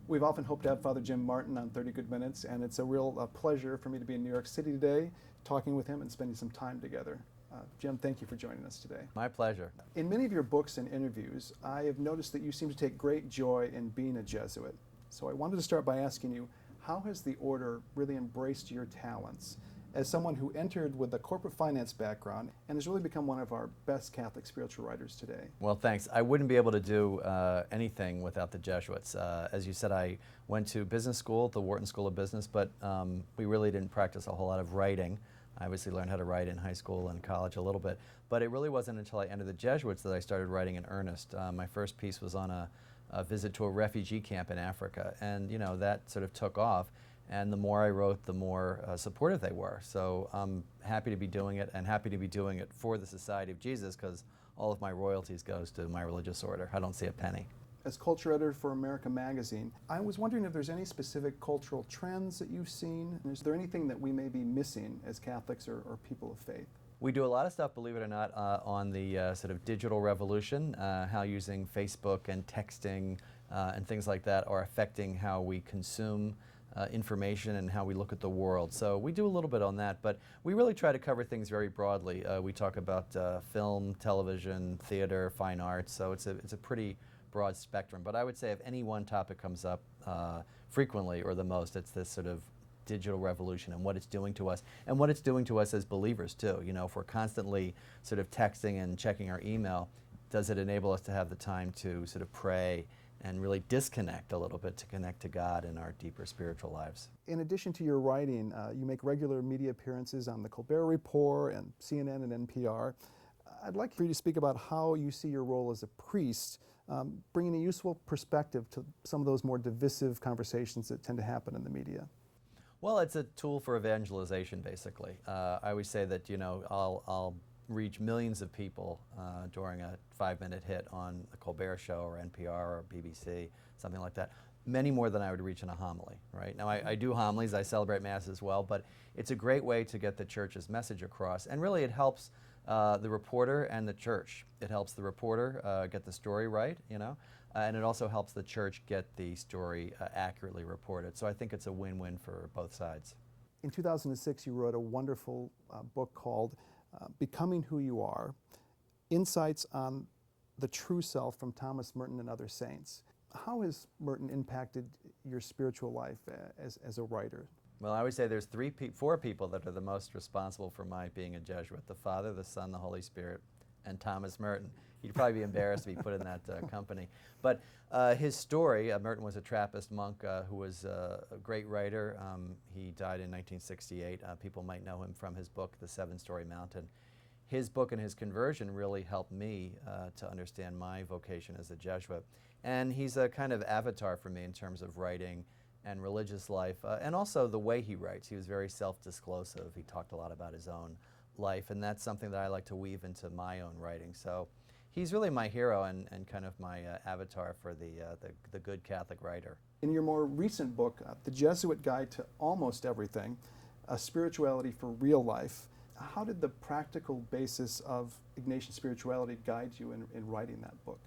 We've often hoped to have Father Jim Martin on 30 Good Minutes, and it's a real pleasure for me to be in New York City today, talking with him and spending some time together. Jim, thank you for joining us today. My pleasure. In many of your books and interviews, I have noticed that you seem to take great joy in being a Jesuit. So I wanted to start by asking you, how has the order really embraced your talents as someone who entered with a corporate finance background and has really become one of our best Catholic spiritual writers today? Well, thanks. I wouldn't be able to do anything without the Jesuits. As you said, I went to business school, the Wharton School of Business, but we really didn't practice a whole lot of writing. I obviously learned how to write in high school and college a little bit, but it really wasn't until I entered the Jesuits that I started writing in earnest. My first piece was on a visit to a refugee camp in Africa, and that sort of took off. And the more I wrote, the more supportive they were. So I'm happy to be doing it, and happy to be doing it for the Society of Jesus, because all of my royalties goes to my religious order. I don't see a penny. As culture editor for America Magazine, I was wondering if there's any specific cultural trends that you've seen. Is there anything that we may be missing as Catholics or people of faith? We do a lot of stuff, believe it or not, on the sort of digital revolution, how using Facebook and texting and things like that are affecting how we consume information and how we look at the world. So we do a little bit on that, but we really try to cover things very broadly. We talk about film, television, theater, fine arts, so it's a pretty broad spectrum. But I would say if any one topic comes up frequently or the most, it's this sort of digital revolution and what it's doing to us, and what it's doing to us as believers too. If we're constantly sort of texting and checking our email, does it enable us to have the time to sort of pray and really disconnect a little bit to connect to God in our deeper spiritual lives? In addition to your writing, you make regular media appearances on the Colbert Report and CNN and NPR. I'd like for you to speak about how you see your role as a priest, bringing a useful perspective to some of those more divisive conversations that tend to happen in the media. Well, it's a tool for evangelization, basically. I always say that, I'll reach millions of people during a 5-minute hit on the Colbert Show or NPR or BBC, something like that. Many more than I would reach in a homily, right? Now, I do homilies, I celebrate Mass as well, but it's a great way to get the Church's message across. And really, it helps the reporter and the Church. It helps the reporter get the story right, and it also helps the Church get the story accurately reported. So I think it's a win-win for both sides. In 2006, you wrote a wonderful book called Becoming Who You Are, Insights on the True Self from Thomas Merton and Other Saints. How has Merton impacted your spiritual life as a writer? Well, I always say there's four people that are the most responsible for my being a Jesuit: the Father, the Son, the Holy Spirit, and Thomas Merton. He'd probably be embarrassed to be put in that company. But his story, Merton was a Trappist monk who was a great writer. He died in 1968. People might know him from his book, The Seven-Story Mountain. His book and his conversion really helped me to understand my vocation as a Jesuit. And he's a kind of avatar for me in terms of writing and religious life, and also the way he writes. He was very self-disclosive. He talked a lot about his own life, and that's something that I like to weave into my own writing. So he's really my hero and kind of my avatar for the good Catholic writer. In your more recent book, The Jesuit Guide to Almost Everything, A Spirituality for Real Life, how did the practical basis of Ignatian spirituality guide you in writing that book?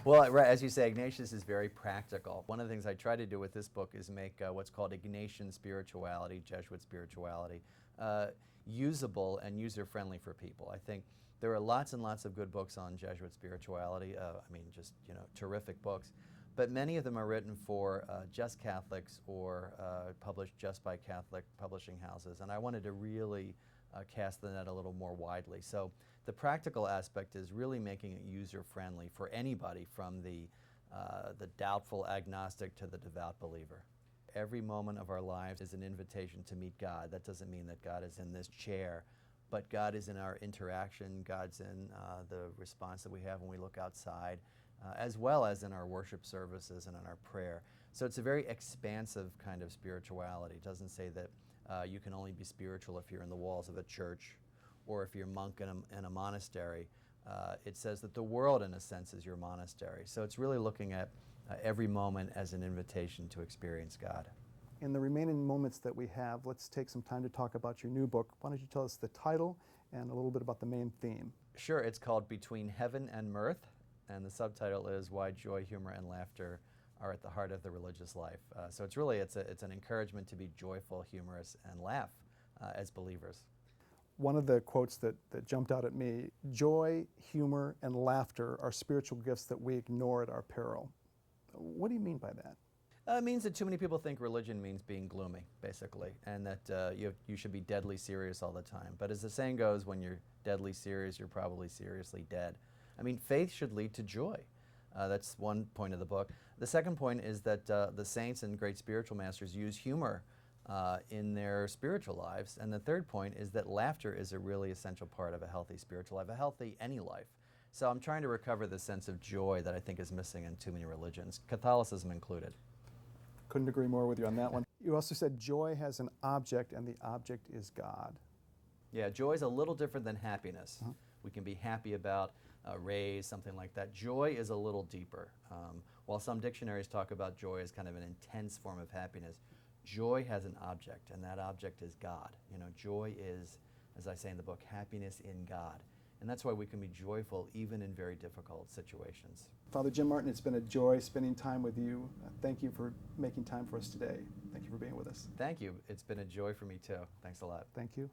Well, right, as you say, Ignatius is very practical. One of the things I try to do with this book is make what's called Ignatian spirituality, Jesuit spirituality, usable and user-friendly for people. I think there are lots and lots of good books on Jesuit spirituality. Just terrific books. But many of them are written for just Catholics or published just by Catholic publishing houses. And I wanted to really cast the net a little more widely. So the practical aspect is really making it user-friendly for anybody, from the doubtful agnostic to the devout believer. Every moment of our lives is an invitation to meet God. That doesn't mean that God is in this chair, but God is in our interaction. God's in the response that we have when we look outside, as well as in our worship services and in our prayer. So it's a very expansive kind of spirituality. It doesn't say that you can only be spiritual if you're in the walls of a church or if you're a monk in a monastery. It says that the world, in a sense, is your monastery. So it's really looking at every moment as an invitation to experience God. In the remaining moments that we have, let's take some time to talk about your new book. Why don't you tell us the title and a little bit about the main theme? Sure. It's called Between Heaven and Mirth, and the subtitle is Why Joy, Humor, and Laughter are at the heart of the religious life. So it's really, it's an encouragement to be joyful, humorous, and laugh as believers. One of the quotes that jumped out at me, joy, humor, and laughter are spiritual gifts that we ignore at our peril. What do you mean by that? It means that too many people think religion means being gloomy, basically, and that you should be deadly serious all the time. But as the saying goes, when you're deadly serious, you're probably seriously dead. I mean, faith should lead to joy. That's one point of the book. The second point is that the saints and great spiritual masters use humor in their spiritual lives. And the third point is that laughter is a really essential part of a healthy spiritual life, a healthy any life. So I'm trying to recover the sense of joy that I think is missing in too many religions, Catholicism included. Couldn't agree more with you on that one. You also said joy has an object, and the object is God. Yeah, joy is a little different than happiness. We can be happy about a raise, something like that. Joy is a little deeper. While some dictionaries talk about joy as kind of an intense form of happiness, joy has an object, and that object is God. You know, joy is, as I say in the book, happiness in God. And that's why we can be joyful even in very difficult situations. Father Jim Martin, it's been a joy spending time with you. Thank you for making time for us today. Thank you for being with us. Thank you. It's been a joy for me too. Thanks a lot. Thank you.